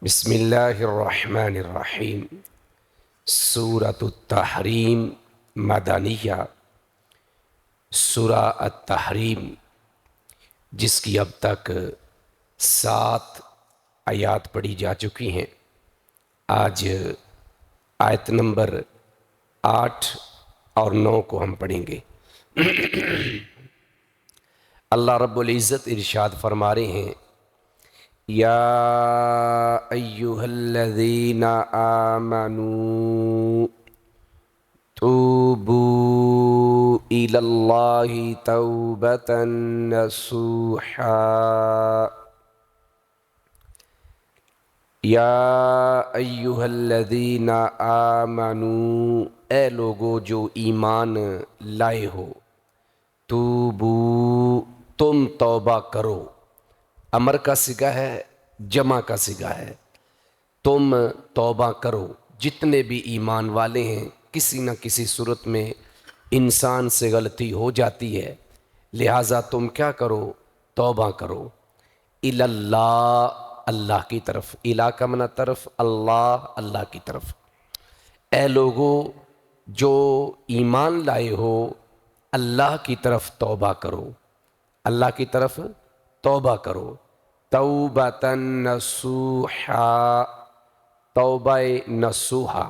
بسم اللہ الرحمن الرحیم۔ سورۃ التحریم مدنیہ، سورہ التحریم جس کی اب تک 7 آیات پڑھی جا چکی ہیں۔ آج آیت نمبر 8 اور 9 کو ہم پڑھیں گے۔ اللہ رب العزت ارشاد فرما رہے ہیں، یا ایہا الذین آمنوا توبوا الی اللہ توبۃ نصوحا، یا ایہا الذین آمنوا، اے لوگو جو ایمان لائے ہو، توبوا، تم توبہ کرو۔ امر کا صیغہ ہے، جمع کا صیغہ ہے۔ تم توبہ کرو۔ جتنے بھی ایمان والے ہیں، کسی نہ کسی صورت میں انسان سے غلطی ہو جاتی ہے، لہٰذا تم کیا کرو؟ توبہ کرو۔ الی اللہ، اللہ کی طرف۔ الی کا معنی طرف، اللہ، اللہ کی طرف۔ اے لوگو جو ایمان لائے ہو، اللہ کی طرف توبہ کرو، اللہ کی طرف توبہ کرو۔ توبۃ نصوحا، توبہ نصوحا،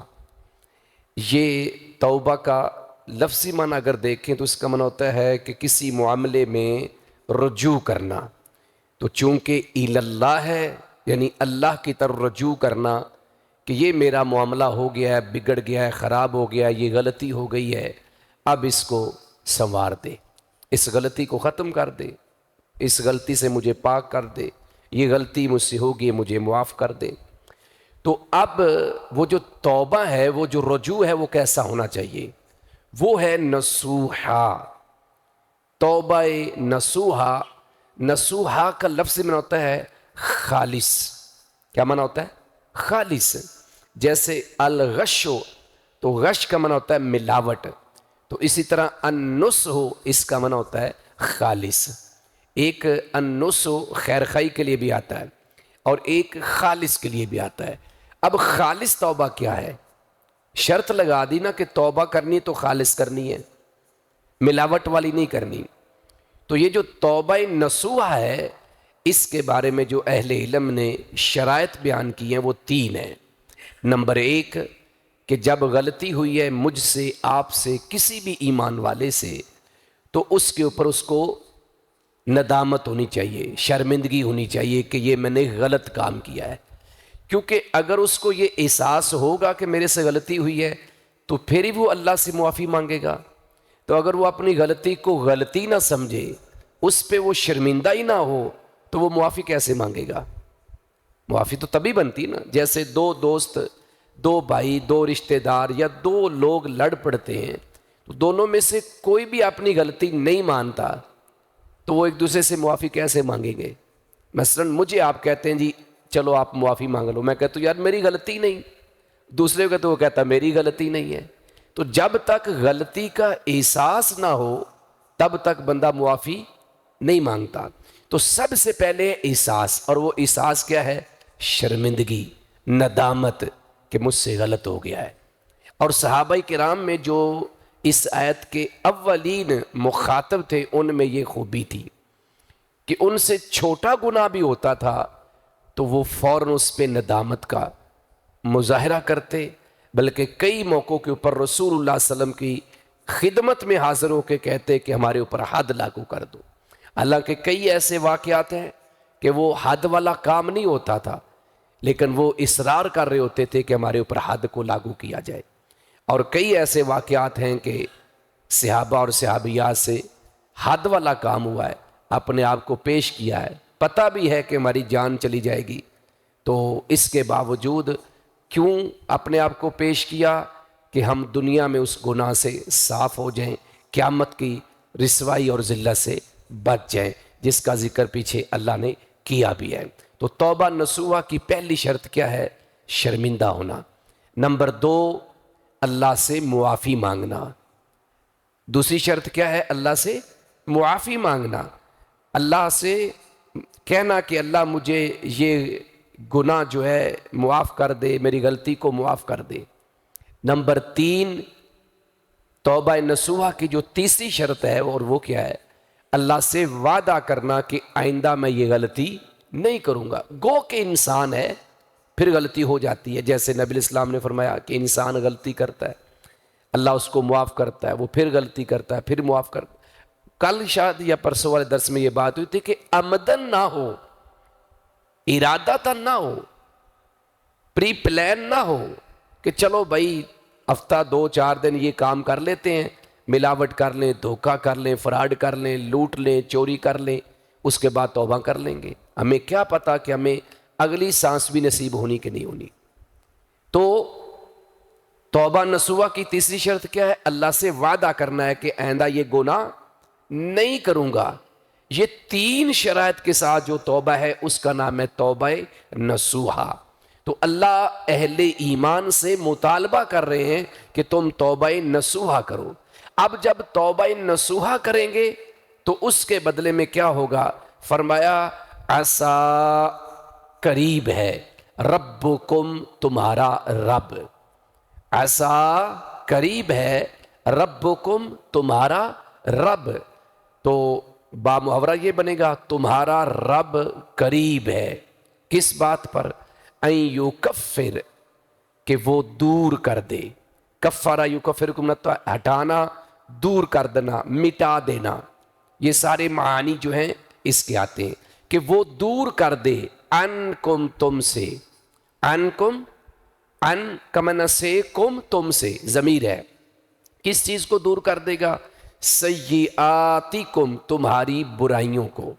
یہ توبہ کا لفظی معنی اگر دیکھیں تو اس کا معنی ہوتا ہے کہ کسی معاملے میں رجوع کرنا۔ تو چونکہ الی اللہ ہے، یعنی اللہ کی طرف رجوع کرنا کہ یہ میرا معاملہ ہو گیا ہے، بگڑ گیا ہے، خراب ہو گیا ہے، یہ غلطی ہو گئی ہے، اب اس کو سنوار دے، اس غلطی کو ختم کر دے، اس غلطی سے مجھے پاک کر دے، یہ غلطی مجھ سے ہوگی، مجھے معاف کر دے۔ تو اب وہ جو توبہ ہے، وہ جو رجوع ہے، وہ کیسا ہونا چاہیے؟ وہ ہے نصوحا، توبہ نصوحا۔ نصوحا کا لفظ معنی ہوتا ہے خالص۔ کیا معنی ہوتا ہے؟ خالص۔ جیسے الغش، تو غش کا معنی ہوتا ہے ملاوٹ، تو اسی طرح النصح، اس کا معنی ہوتا ہے خالص۔ ایک النصح خیر خواہی کے لیے بھی آتا ہے اور ایک خالص کے لیے بھی آتا ہے۔ اب خالص توبہ کیا ہے؟ شرط لگا دی نا کہ توبہ کرنی تو خالص کرنی ہے، ملاوٹ والی نہیں کرنی۔ تو یہ جو توبہ نصوحا ہے، اس کے بارے میں جو اہل علم نے شرائط بیان کی ہیں وہ 3 ہیں۔ نمبر 1 کہ جب غلطی ہوئی ہے مجھ سے، آپ سے، کسی بھی ایمان والے سے، تو اس کے اوپر اس کو ندامت ہونی چاہیے، شرمندگی ہونی چاہیے کہ یہ میں نے غلط کام کیا ہے۔ کیونکہ اگر اس کو یہ احساس ہوگا کہ میرے سے غلطی ہوئی ہے تو پھر ہی وہ اللہ سے معافی مانگے گا۔ تو اگر وہ اپنی غلطی کو غلطی نہ سمجھے، اس پہ وہ شرمندہ ہی نہ ہو، تو وہ معافی کیسے مانگے گا؟ معافی تو تبھی بنتی نا، جیسے 2 دوست، 2 بھائی، 2 رشتہ دار یا 2 لوگ لڑ پڑتے ہیں، تو دونوں میں سے کوئی بھی اپنی غلطی نہیں مانتا تو وہ ایک دوسرے سے معافی کیسے مانگیں گے؟ مثلا مجھے آپ کہتے ہیں جی چلو آپ معافی مانگ لو، میں کہتا ہوں یار میری غلطی نہیں، دوسرے کو تو وہ کہتا میری غلطی نہیں ہے۔ تو جب تک غلطی کا احساس نہ ہو تب تک بندہ معافی نہیں مانگتا۔ تو سب سے پہلے احساس، اور وہ احساس کیا ہے؟ شرمندگی، ندامت کہ مجھ سے غلط ہو گیا ہے۔ اور صحابہ کرام میں جو اس آیت کے اولین مخاطب تھے، ان میں یہ خوبی تھی کہ ان سے چھوٹا گناہ بھی ہوتا تھا تو وہ فوراً اس پہ ندامت کا مظاہرہ کرتے، بلکہ کئی موقعوں کے اوپر رسول اللہ صلی اللہ علیہ وسلم کی خدمت میں حاضر ہو کے کہتے کہ ہمارے اوپر حد لاگو کر دو۔ حالانکہ کئی ایسے واقعات ہیں کہ وہ حد والا کام نہیں ہوتا تھا، لیکن وہ اصرار کر رہے ہوتے تھے کہ ہمارے اوپر حد کو لاگو کیا جائے۔ اور کئی ایسے واقعات ہیں کہ صحابہ اور صحابیات سے حد والا کام ہوا ہے، اپنے آپ کو پیش کیا ہے، پتہ بھی ہے کہ ہماری جان چلی جائے گی، تو اس کے باوجود کیوں اپنے آپ کو پیش کیا؟ کہ ہم دنیا میں اس گناہ سے صاف ہو جائیں، قیامت کی رسوائی اور ذلت سے بچ جائیں، جس کا ذکر پیچھے اللہ نے کیا بھی ہے۔ تو توبہ نصوحا کی پہلی شرط کیا ہے؟ شرمندہ ہونا۔ نمبر 2 اللہ سے معافی مانگنا۔ دوسری شرط کیا ہے؟ اللہ سے معافی مانگنا، اللہ سے کہنا کہ اللہ مجھے یہ گناہ جو ہے معاف کر دے، میری غلطی کو معاف کر دے۔ نمبر 3 توبہ نصوحہ کی جو تیسری شرط ہے اور وہ کیا ہے؟ اللہ سے وعدہ کرنا کہ آئندہ میں یہ غلطی نہیں کروں گا۔ گو کہ انسان ہے، پھر غلطی ہو جاتی ہے، جیسے نبی الاسلام نے فرمایا کہ انسان غلطی کرتا ہے، اللہ اس کو معاف کرتا ہے، وہ پھر غلطی کرتا ہے، پھر معاف کرتا ہے۔ کل شاید یا پرسوں والے درس میں یہ بات ہوئی تھی کہ عمدن نہ ہو، ارادتاً نہ ہو، پری پلان نہ ہو کہ چلو بھائی ہفتہ 2-4 دن یہ کام کر لیتے ہیں، ملاوٹ کر لیں، دھوکہ کر لیں، فراڈ کر لیں، لوٹ لیں، چوری کر لیں، اس کے بعد توبہ کر لیں گے۔ ہمیں کیا پتا کہ ہمیں اگلی سانس بھی نصیب ہونی کہ نہیں ہونی۔ تو توبہ نصوحہ کی تیسری شرط کیا ہے؟ اللہ سے وعدہ کرنا ہے کہ آئندہ یہ گناہ نہیں کروں گا۔ یہ 3 شرائط کے ساتھ جو توبہ ہے اس کا نام ہے توبہ نصوحہ۔ تو اللہ اہل ایمان سے مطالبہ کر رہے ہیں کہ تم توبہ نصوحہ کرو۔ اب جب توبہ نصوحہ کریں گے تو اس کے بدلے میں کیا ہوگا؟ فرمایا عسا قریب ہے، ربکم تمہارا رب، عسا قریب ہے، ربکم تمہارا رب۔ تو با محاورہ یہ بنے گا تمہارا رب قریب ہے، کس بات پر؟ ان یکفر، کہ وہ دور کر دے، کفارہ یکفرکم ہٹانا، دور کر دینا، مٹا دینا، یہ سارے معانی جو ہیں اس کے آتے ہیں کہ وہ دور کر دے انکم تم سے، انکم، ان کمن سے، کم تم سے، ضمیر ہے، کس چیز کو دور کر دے گا؟ سیئاتکم تمہاری برائیوں کو،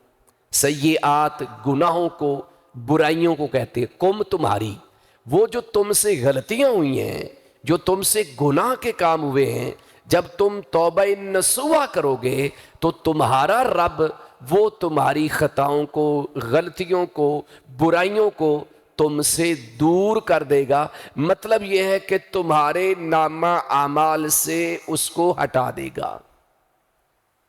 سیئات گناہوں کو، برائیوں کو کہتے ہیں، کم تمہاری، وہ جو تم سے غلطیاں ہوئی ہیں، جو تم سے گناہ کے کام ہوئے ہیں، جب تم توبہ نصوحہ کرو گے تو تمہارا رب وہ تمہاری خطاؤں کو، غلطیوں کو، برائیوں کو تم سے دور کر دے گا۔ مطلب یہ ہے کہ تمہارے نامہ اعمال سے اس کو ہٹا دے گا۔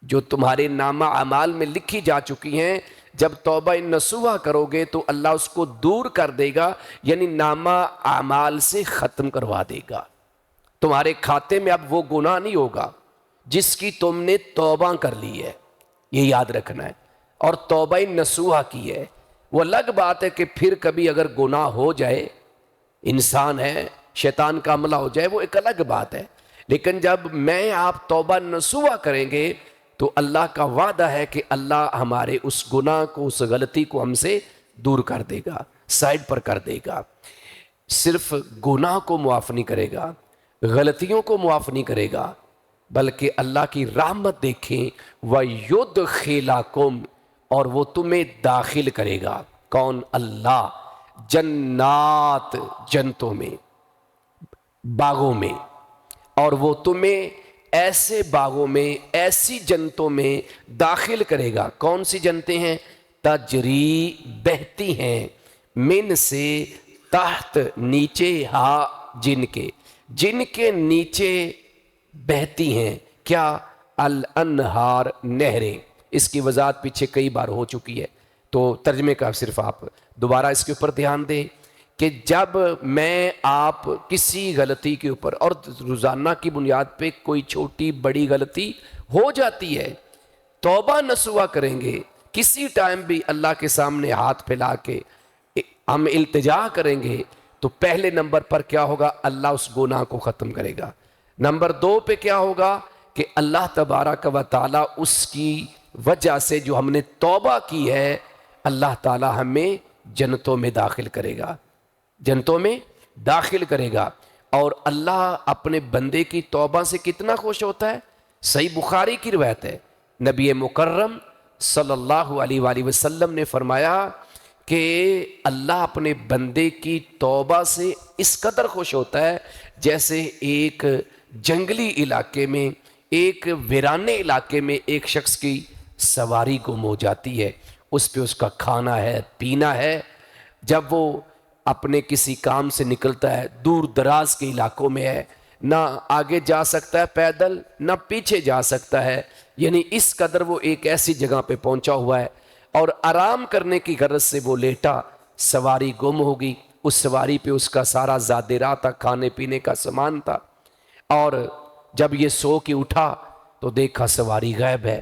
جو تمہارے نامہ اعمال میں لکھی جا چکی ہیں، جب توبہ نصوحہ کرو گے تو اللہ اس کو دور کر دے گا، یعنی نامہ اعمال سے ختم کروا دے گا۔ تمہارے کھاتے میں اب وہ گناہ نہیں ہوگا جس کی تم نے توبہ کر لی ہے، یہ یاد رکھنا ہے، اور توبہ نصوحہ کی ہے۔ وہ الگ بات ہے کہ پھر کبھی اگر گناہ ہو جائے، انسان ہے، شیطان کا حملہ ہو جائے، وہ ایک الگ بات ہے، لیکن جب میں آپ توبہ نصوحہ کریں گے تو اللہ کا وعدہ ہے کہ اللہ ہمارے اس گناہ کو، اس غلطی کو ہم سے دور کر دے گا، سائڈ پر کر دے گا۔ صرف گناہ کو معاف نہیں کرے گا، غلطیوں کو معاف نہیں کرے گا، بلکہ اللہ کی رحمت دیکھیں، وَيُدْخِلَكُمْ، اور وہ تمہیں داخل کرے گا۔ کون؟ اللہ، جنات، جنتوں میں، باغوں میں، اور وہ تمہیں ایسے باغوں میں، ایسی جنتوں میں داخل کرے گا۔ کون سی جنتیں ہیں؟ تجری، بہتی ہیں، من سے، تحت، نیچے، ہا، جن کے، جن کے نیچے بہتی ہیں، کیا؟ الانہار، نہریں۔ اس کی وضاحت پیچھے کئی بار ہو چکی ہے، تو ترجمے کا صرف آپ دوبارہ اس کے اوپر دھیان دیں کہ جب میں آپ کسی غلطی کے اوپر، اور روزانہ کی بنیاد پہ کوئی چھوٹی بڑی غلطی ہو جاتی ہے، توبہ نصوحہ کریں گے، کسی ٹائم بھی اللہ کے سامنے ہاتھ پھیلا کے ہم التجا کریں گے تو پہلے نمبر پر کیا ہوگا؟ اللہ اس گناہ کو ختم کرے گا۔ نمبر 2 پہ کیا ہوگا کہ اللہ تبارک و تعالیٰ اس کی وجہ سے جو ہم نے توبہ کی ہے، اللہ تعالیٰ ہمیں جنتوں میں داخل کرے گا، جنتوں میں داخل کرے گا۔ اور اللہ اپنے بندے کی توبہ سے کتنا خوش ہوتا ہے؟ صحیح بخاری کی روایت ہے، نبی مکرم صلی اللہ علیہ وآلہ وسلم نے فرمایا کہ اللہ اپنے بندے کی توبہ سے اس قدر خوش ہوتا ہے جیسے ایک جنگلی علاقے میں، ایک ویرانے علاقے میں ایک شخص کی سواری گم ہو جاتی ہے، اس پہ اس کا کھانا ہے، پینا ہے، جب وہ اپنے کسی کام سے نکلتا ہے، دور دراز کے علاقوں میں ہے، نہ آگے جا سکتا ہے پیدل، نہ پیچھے جا سکتا ہے، یعنی اس قدر وہ ایک ایسی جگہ پہ پہنچا ہوا ہے، اور آرام کرنے کی غرض سے وہ لیٹا، سواری گم ہوگی، اس سواری پہ اس کا سارا زادرا تھا، کھانے پینے کا سامان تھا، اور جب یہ سو کے اٹھا تو دیکھا سواری غائب ہے۔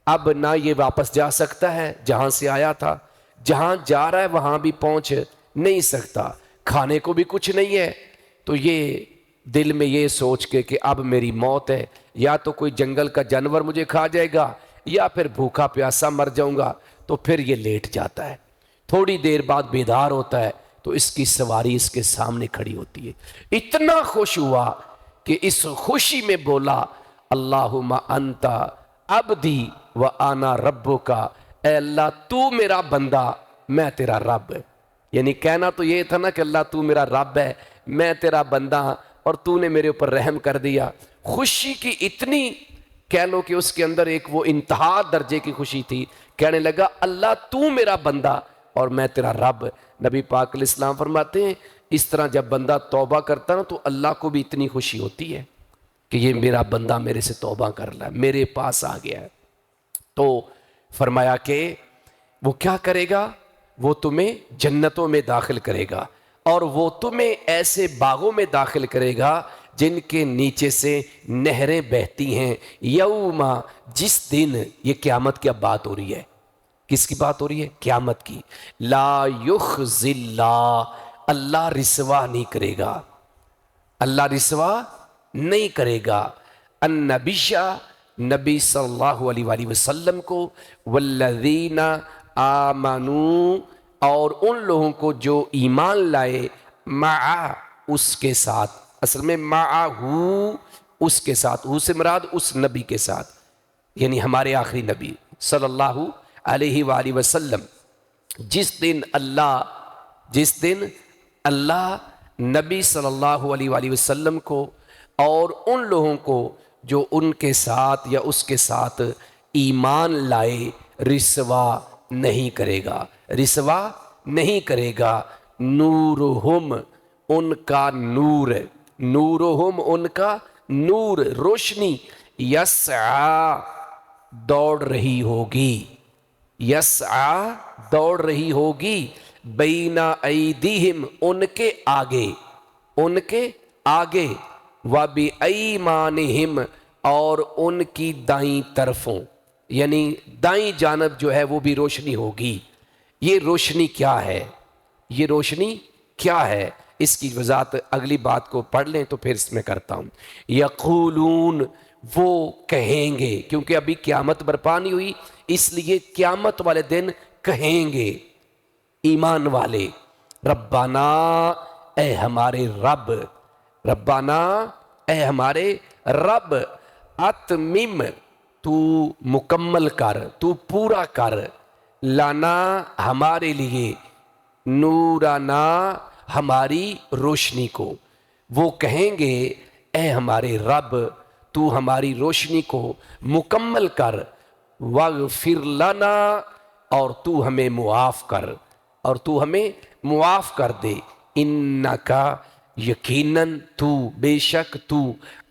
اب نہ یہ واپس جا سکتا ہے جہاں سے آیا تھا، جہاں جا رہا ہے وہاں بھی پہنچ نہیں سکتا، کھانے کو بھی کچھ نہیں ہے۔ تو یہ دل میں یہ سوچ کے کہ اب میری موت ہے، یا تو کوئی جنگل کا جانور مجھے کھا جائے گا یا پھر بھوکا پیاسا مر جاؤں گا، تو پھر یہ لیٹ جاتا ہے۔ تھوڑی دیر بعد بیدار ہوتا ہے تو اس کی سواری اس کے سامنے کھڑی ہوتی ہے۔ اتنا خوش ہوا کہ اس خوشی میں بولا اللہم انت عبدی و انا ربک، اے اللہ تو میرا بندہ میں تیرا رب۔ یعنی کہنا تو یہ تھا نا کہ اللہ تو میرا رب ہے، میں تیرا بندہ ہوں، اور تو نے میرے اوپر رحم کر دیا۔ خوشی کی اتنی کہہ لو کہ اس کے اندر ایک وہ انتہا درجے کی خوشی تھی، کہنے لگا اللہ تو میرا بندہ اور میں تیرا رب۔ نبی پاک علیہ السلام فرماتے ہیں اس طرح جب بندہ توبہ کرتا نا تو اللہ کو بھی اتنی خوشی ہوتی ہے کہ یہ میرا بندہ میرے سے توبہ کر رہا ہے، میرے پاس آ گیا ہے۔ تو فرمایا کہ وہ کیا کرے گا، وہ تمہیں جنتوں میں داخل کرے گا، اور وہ تمہیں ایسے باغوں میں داخل کرے گا جن کے نیچے سے نہریں بہتی ہیں، یوما جس دن، یہ قیامت کی اب بات ہو رہی ہے، کس کی بات ہو رہی ہے؟ قیامت کی۔ لا یخزی اللہ، اللہ رسوا نہیں کرے گا، اللہ رسوا نہیں کرے گا، النبیہ نبی صلی اللہ علیہ وآلہ وسلم کو، والذین آمنوا اور ان لوگوں کو جو ایمان لائے، مع اس کے ساتھ، اصل میں معہو اس کے ساتھ، ہو سے مراد اس نبی کے ساتھ، یعنی ہمارے آخری نبی صلی اللہ علیہ وآلہ وسلم۔ جس دن اللہ نبی صلی اللہ علیہ وآلہ وسلم کو اور ان لوگوں کو جو ان کے ساتھ یا اس کے ساتھ ایمان لائے رسوا نہیں کرے گا، رسوا نہیں کرے گا، نورہم ان کا نور، نورہم ان کا نور، روشنی، یسعا دوڑ رہی ہوگی، یسعا دوڑ رہی ہوگی، بین ایدیہم ان کے آگے، ان کے آگے، وَبِأَيْمَانِهِمْ اور ان کی دائیں طرفوں، یعنی دائیں جانب جو ہے وہ بھی روشنی ہوگی۔ یہ روشنی کیا ہے؟ یہ روشنی کیا ہے؟ اس کی وضاحت اگلی بات کو پڑھ لیں تو پھر اس میں کرتا ہوں۔ یقولون وہ کہیں گے، کیونکہ ابھی قیامت برپا نہیں ہوئی اس لیے قیامت والے دن کہیں گے ایمان والے، ربنا اے ہمارے رب، ربنا اے ہمارے رب، اتمم تو مکمل کر، تو پورا کر، لانا ہمارے لیے، نورانا ہماری روشنی کو۔ وہ کہیں گے اے ہمارے رب تو ہماری روشنی کو مکمل کر، واغفر لنا اور تو ہمیں معاف کر، اور تو ہمیں معاف کر دے، انکا یقیناً تو، بے شک تو،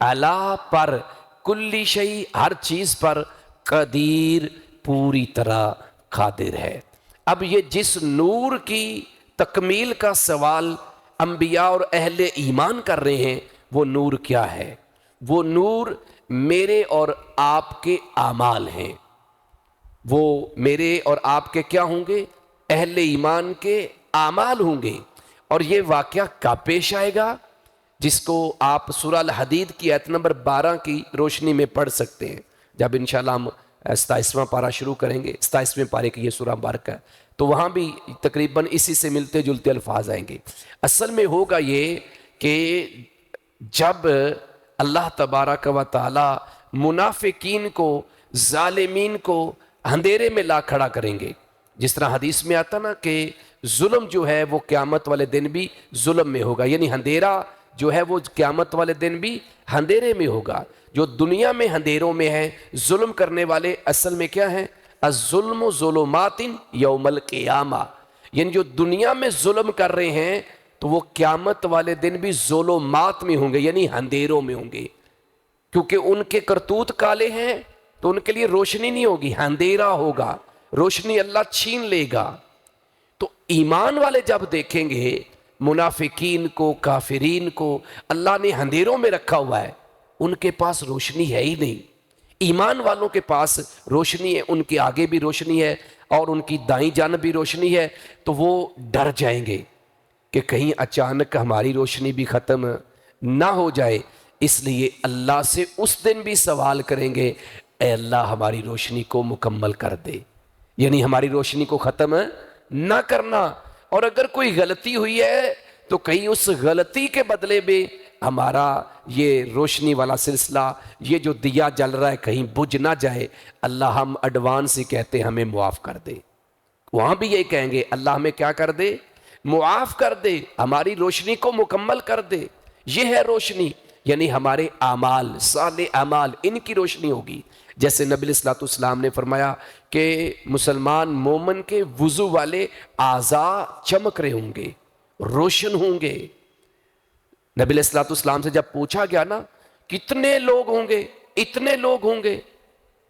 علا پر، کلی شیء ہر چیز پر، قدیر پوری طرح قادر ہے۔ اب یہ جس نور کی تکمیل کا سوال انبیاء اور اہل ایمان کر رہے ہیں وہ نور کیا ہے؟ وہ نور میرے اور آپ کے اعمال ہیں، وہ میرے اور آپ کے کیا ہوں گے؟ اہل ایمان کے اعمال ہوں گے۔ اور یہ واقعہ کب پیش آئے گا؟ جس کو آپ سورہ الحدید کی آیت نمبر 12 کی روشنی میں پڑھ سکتے ہیں، جب انشاءاللہ ہم 27واں پارہ شروع کریں گے، 27ویں پارے کی یہ سورہ مبارکہ ہے، تو وہاں بھی تقریباً اسی سے ملتے جلتے الفاظ آئیں گے۔ اصل میں ہوگا یہ کہ جب اللہ تبارک و تعالی منافقین کو، ظالمین کو اندھیرے میں لا کھڑا کریں گے، جس طرح حدیث میں آتا نا کہ ظلم جو ہے وہ قیامت والے دن بھی ظلم میں ہوگا، یعنی اندھیرا جو ہے وہ قیامت والے دن بھی اندھیرے میں ہوگا۔ جو دنیا میں اندھیروں میں ہیں ظلم کرنے والے، اصل میں کیا ہیں؟ الظلم ظلمات یوم القیامہ، یعنی جو دنیا میں ظلم کر رہے ہیں تو وہ قیامت والے دن بھی ظلمات میں ہوں گے، یعنی اندھیروں میں ہوں گے، کیونکہ ان کے کرتوت کالے ہیں تو ان کے لیے روشنی نہیں ہوگی، اندھیرا ہوگا، روشنی اللہ چھین لے گا۔ تو ایمان والے جب دیکھیں گے منافقین کو، کافرین کو اللہ نے اندھیروں میں رکھا ہوا ہے، ان کے پاس روشنی ہے ہی نہیں۔ ایمان والوں کے پاس روشنی ہے، ان کے آگے بھی روشنی ہے اور ان کی دائیں جانب بھی روشنی ہے، تو وہ ڈر جائیں گے کہ کہیں اچانک ہماری روشنی بھی ختم نہ ہو جائے۔ اس لیے اللہ سے اس دن بھی سوال کریں گے، اے اللہ ہماری روشنی کو مکمل کر دے، یعنی ہماری روشنی کو ختم نہ کرنا۔ اور اگر کوئی غلطی ہوئی ہے تو کہیں اس غلطی کے بدلے میں ہمارا یہ روشنی والا سلسلہ، یہ جو دیا جل رہا ہے، کہیں بجھ نہ جائے۔ اللہ ہم ایڈوانس ہی کہتے ہیں ہمیں معاف کر دے، وہاں بھی یہ کہیں گے اللہ ہمیں کیا کر دے، معاف کر دے، ہماری روشنی کو مکمل کر دے۔ یہ ہے روشنی، یعنی ہمارے اعمال، صالح اعمال، ان کی روشنی ہوگی۔ جیسے نبی علیہ الصلوۃ والسلام نے فرمایا کہ مسلمان مومن کے وضو والے اعضاء چمک رہے ہوں گے، روشن ہوں گے۔ نبی علیہ الصلوۃ والسلام سے جب پوچھا گیا نا کتنے لوگ ہوں گے، اتنے لوگ ہوں گے،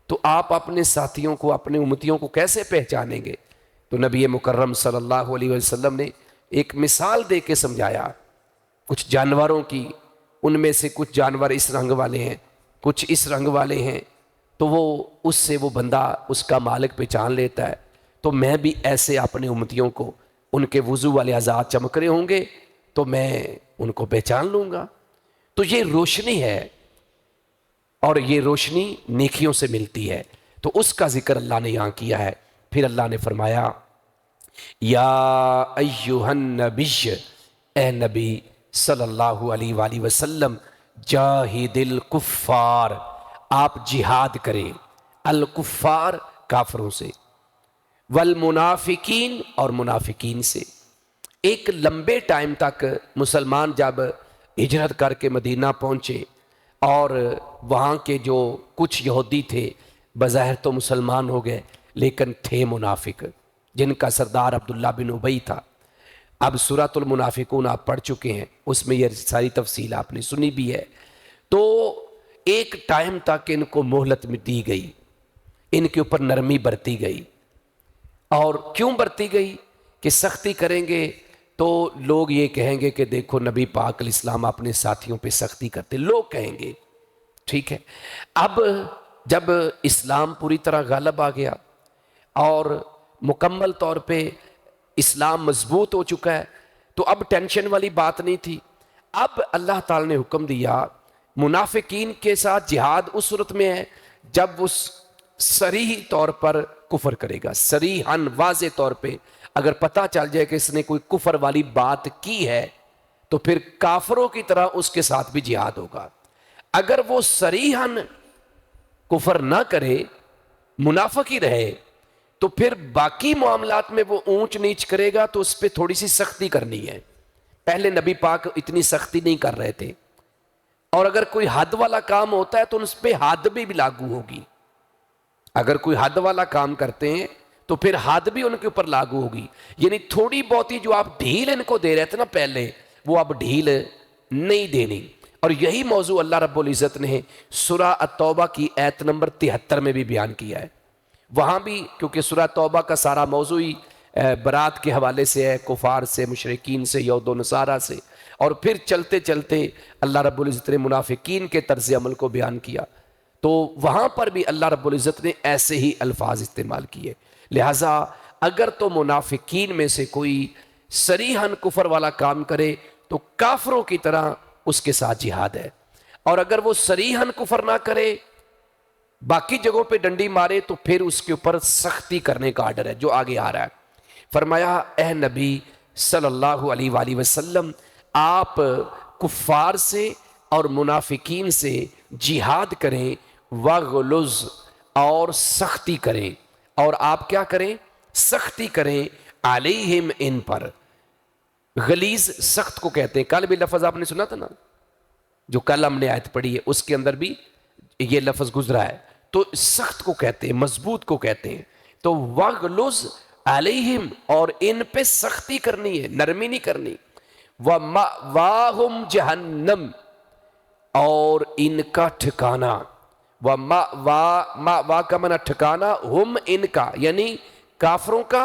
تو آپ اپنے ساتھیوں کو، اپنے امتیوں کو کیسے پہچانیں گے؟ تو نبی مکرم صلی اللہ علیہ وسلم نے ایک مثال دے کے سمجھایا، کچھ جانوروں کی، ان میں سے کچھ جانور اس رنگ والے ہیں، کچھ اس رنگ والے ہیں، تو وہ اس سے وہ بندہ اس کا مالک پہچان لیتا ہے۔ تو میں بھی ایسے اپنے امتیوں کو، ان کے وضو والے اعضاء چمک رہے ہوں گے تو میں ان کو پہچان لوں گا۔ تو یہ روشنی ہے، اور یہ روشنی نیکیوں سے ملتی ہے، تو اس کا ذکر اللہ نے یہاں کیا ہے۔ پھر اللہ نے فرمایا یا ایہا النبی، اے نبی صلی اللہ علیہ وآلہ وسلم، جاہد الکفار، آپ جہاد کریں، الکفار کافروں سے، والمنافقین اور منافقین سے۔ ایک لمبے ٹائم تک مسلمان جب ہجرت کر کے مدینہ پہنچے اور وہاں کے جو کچھ یہودی تھے بظاہر تو مسلمان ہو گئے، لیکن تھے منافق، جن کا سردار عبداللہ بن ابی تھا۔ اب سورۃ المنافقون آپ پڑھ چکے ہیں، اس میں یہ ساری تفصیل آپ نے سنی بھی ہے۔ تو ایک ٹائم تک ان کو مہلت دی گئی، ان کے اوپر نرمی برتی گئی۔ اور کیوں برتی گئی؟ کہ سختی کریں گے تو لوگ یہ کہیں گے کہ دیکھو نبی پاک علیہ السلام اپنے ساتھیوں پہ سختی کرتے، لوگ کہیں گے، ٹھیک ہے۔ اب جب اسلام پوری طرح غالب آ گیا اور مکمل طور پہ اسلام مضبوط ہو چکا ہے، تو اب ٹینشن والی بات نہیں تھی۔ اب اللہ تعالی نے حکم دیا منافقین کے ساتھ جہاد اس صورت میں ہے جب وہ صریح طور پر کفر کرے گا، صریحاً واضح طور پہ اگر پتہ چل جائے کہ اس نے کوئی کفر والی بات کی ہے تو پھر کافروں کی طرح اس کے ساتھ بھی جہاد ہوگا۔ اگر وہ صریحاً کفر نہ کرے، منافق ہی رہے، تو پھر باقی معاملات میں وہ اونچ نیچ کرے گا تو اس پہ تھوڑی سی سختی کرنی ہے۔ پہلے نبی پاک اتنی سختی نہیں کر رہے تھے، اور اگر کوئی حد والا کام ہوتا ہے تو اس پہ حد بھی لاگو ہوگی۔ اگر کوئی حد والا کام کرتے ہیں تو پھر حد بھی ان کے اوپر لاگو ہوگی، یعنی تھوڑی بہتی جو آپ ڈھیل ان کو دے رہے تھے نا پہلے، وہ اب ڈھیل نہیں دینی۔ اور یہی موضوع اللہ رب العزت نے سورہ التوبہ کی آیت نمبر 73 میں بھی بیان کیا ہے۔ وہاں بھی کیونکہ سورہ توبہ کا سارا موضوع ہی برات کے حوالے سے ہے، کفار سے، مشرکین سے، یہود و نصارہ سے، اور پھر چلتے چلتے اللہ رب العزت نے منافقین کے طرز عمل کو بیان کیا، تو وہاں پر بھی اللہ رب العزت نے ایسے ہی الفاظ استعمال کیے۔ لہٰذا اگر تو منافقین میں سے کوئی صریحاً کفر والا کام کرے تو کافروں کی طرح اس کے ساتھ جہاد ہے، اور اگر وہ صریحاً کفر نہ کرے، باقی جگہوں پہ ڈنڈی مارے، تو پھر اس کے اوپر سختی کرنے کا آرڈر ہے جو آگے آ رہا ہے۔ فرمایا اے نبی صلی اللہ علیہ وآلہ وسلم، آپ کفار سے اور منافقین سے جہاد کریں، وغلظ، اور سختی کریں، اور آپ کیا کریں؟ سختی کریں، علیہم، ان پر۔ غلیظ سخت کو کہتے ہیں، کل بھی لفظ آپ نے سنا تھا نا، جو کل ہم نے آیت پڑھی ہے اس کے اندر بھی یہ لفظ گزرا ہے، تو سخت کو کہتے ہیں، مضبوط کو کہتے ہیں۔ تو وغلظ علیہم، اور ان پہ سختی کرنی ہے، نرمی نہیں کرنی۔ وَمَأْوَاهُمْ جہنم، اور ان کا ٹھکانہ، وَمَأْوَا کا معنی ٹھکانہ، ہم ان کا یعنی کافروں کا،